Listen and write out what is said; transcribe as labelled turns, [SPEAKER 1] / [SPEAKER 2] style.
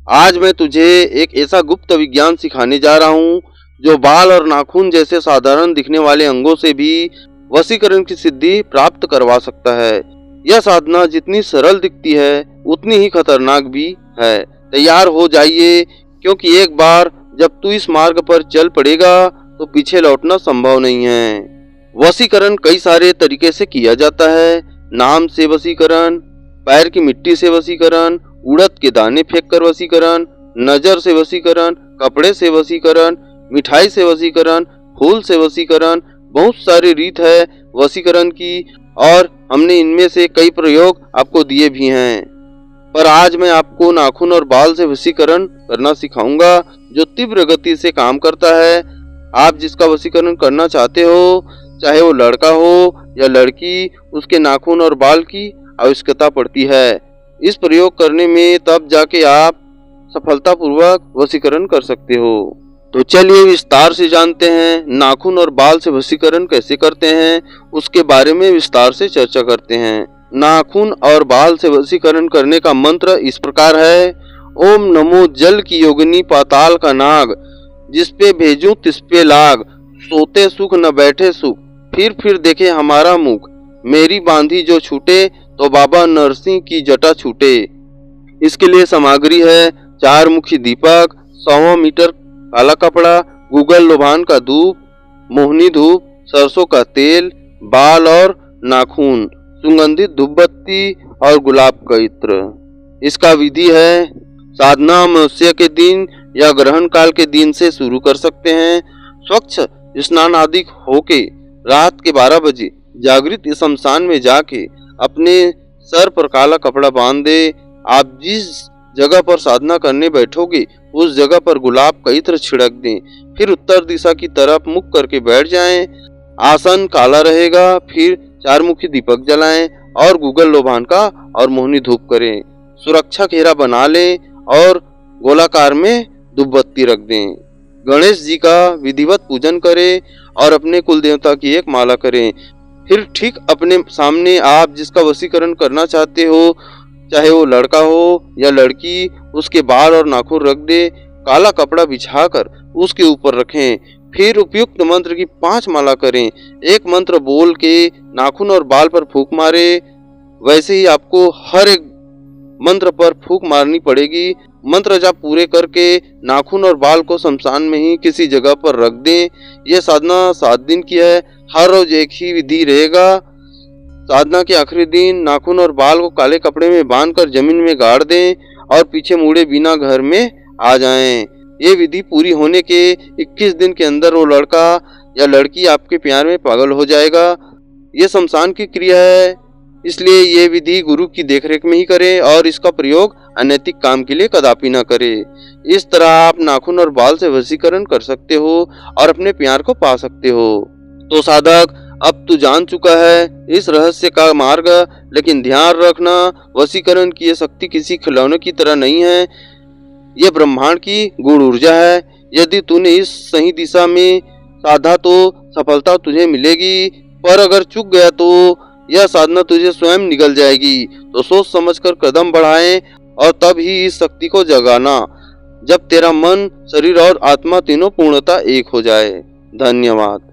[SPEAKER 1] आज मैं तुझे एक ऐसा गुप्त विज्ञान सिखाने जा रहा हूँ जो बाल और नाखून जैसे साधारण दिखने वाले अंगों से भी वशीकरण की सिद्धि प्राप्त करवा सकता है। यह साधना जितनी सरल दिखती है उतनी ही खतरनाक भी है। तैयार हो जाइए, क्योंकि एक बार जब तू इस मार्ग पर चल पड़ेगा तो पीछे लौटना संभव नहीं है। वशीकरण कई सारे तरीके से किया जाता है। नाम से वशीकरण, पैर की मिट्टी से वशीकरण, उड़द के दाने फेंक कर वशीकरण, नजर से वशीकरण, कपड़े से वशीकरण, मिठाई से वशीकरण, फूल से वशीकरण। बहुत सारी रीत है वशीकरण की और हमने इनमें से कई प्रयोग आपको दिए भी हैं। पर आज मैं आपको नाखून और बाल से वशीकरण करना सिखाऊंगा जो तीव्र गति से काम करता है। आप जिसका वशीकरण करना चाहते हो, चाहे वो लड़का हो या लड़की, उसके नाखून और बाल की आवश्यकता पड़ती है। इस प्रयोग करने में तब जाके आप सफलतापूर्वक वशीकरण कर सकते हो। तो चलिए विस्तार से जानते हैं नाखून और बाल से वशीकरण कैसे करते हैं, उसके बारे में विस्तार से चर्चा करते हैं। नाखून और बाल से वशीकरण करने का मंत्र इस प्रकार है। ओम नमो जल की योगिनी पाताल का नाग, जिसपे भेजूं तिसपे लाग, सोते सुख न बैठे सुख, फिर देखे हमारा मुख, मेरी बांधी जो छूटे तो बाबा नरसिंह की जटा छूटे। इसके लिए सामग्री है 4 मुखी दीपक, 100 मीटर काला कपड़ा, गूगल लोभान का धूप, मोहनी धूप, सरसों का तेल, बाल और नाखून, सुगंधित धूपबत्ती और गुलाब का इत्र। इसका विधि है, साधना अमावस्या के दिन या ग्रहण काल के दिन से शुरू कर सकते हैं। स्वच्छ स्नान आदि होके रात के 12 बजे जागृत शमशान में जाके अपने सर पर काला कपड़ा बांध दे। आप जिस जगह पर साधना करने बैठोगे उस जगह पर गुलाब का इत्र छिड़क दें। फिर उत्तर दिशा की तरफ मुख करके बैठ जाएं। आसन काला रहेगा। फिर 4 मुखी दीपक जलाएं और गूगल लोभान का और मोहनी धूप करें। सुरक्षा घेरा बना लें और गोलाकार में धूपबत्ती रख दें। गणेश जी का विधिवत पूजन करें और अपने कुल देवता की एक माला करें। फिर ठीक अपने सामने आप जिसका वशीकरण करना चाहते हो, चाहे वो लड़का हो या लड़की, उसके बाल और नाखून रख दे। काला कपड़ा बिछाकर उसके ऊपर रखें। फिर उपयुक्त मंत्र की 5 माला करें। एक मंत्र बोल के नाखून और बाल पर फूंक मारे। वैसे ही आपको हर एक मंत्र पर फूंक मारनी पड़ेगी। मंत्र जाप पूरे करके नाखून और बाल को शमशान में ही किसी जगह पर रख दें। यह साधना 7 दिन की है। हर रोज एक ही विधि रहेगा। साधना के आखिरी दिन नाखून और बाल को काले कपड़े में बांधकर जमीन में गाड़ दें और पीछे मुड़े बिना घर में आ जाएं। ये विधि पूरी होने के 21 दिन के अंदर वो लड़का या लड़की आपके प्यार में पागल हो जाएगा। ये शमशान की क्रिया है, इसलिए ये विधि गुरु की देखरेख में ही करें और इसका प्रयोग अनैतिक काम के लिए कदापि न करें। इस तरह आप नाखून और बाल से वशीकरण कर सकते हो और अपने प्यार को पा सकते हो। तो साधक, अब तू जान चुका है इस रहस्य का मार्ग, लेकिन ध्यान रखना, वशीकरण की यह शक्ति किसी खिलौने की तरह नहीं है। यह ब्रह्मांड की गूढ़ ऊर्जा है। यदि तूने इस सही दिशा में साधा तो सफलता तुझे मिलेगी, पर अगर चूक गया तो यह साधना तुझे स्वयं निगल जाएगी। तो सोच समझकर कदम बढ़ाएं और तब ही इस शक्ति को जगाना, जब तेरा मन, शरीर और आत्मा तीनों पूर्णतः एक हो जाए। धन्यवाद।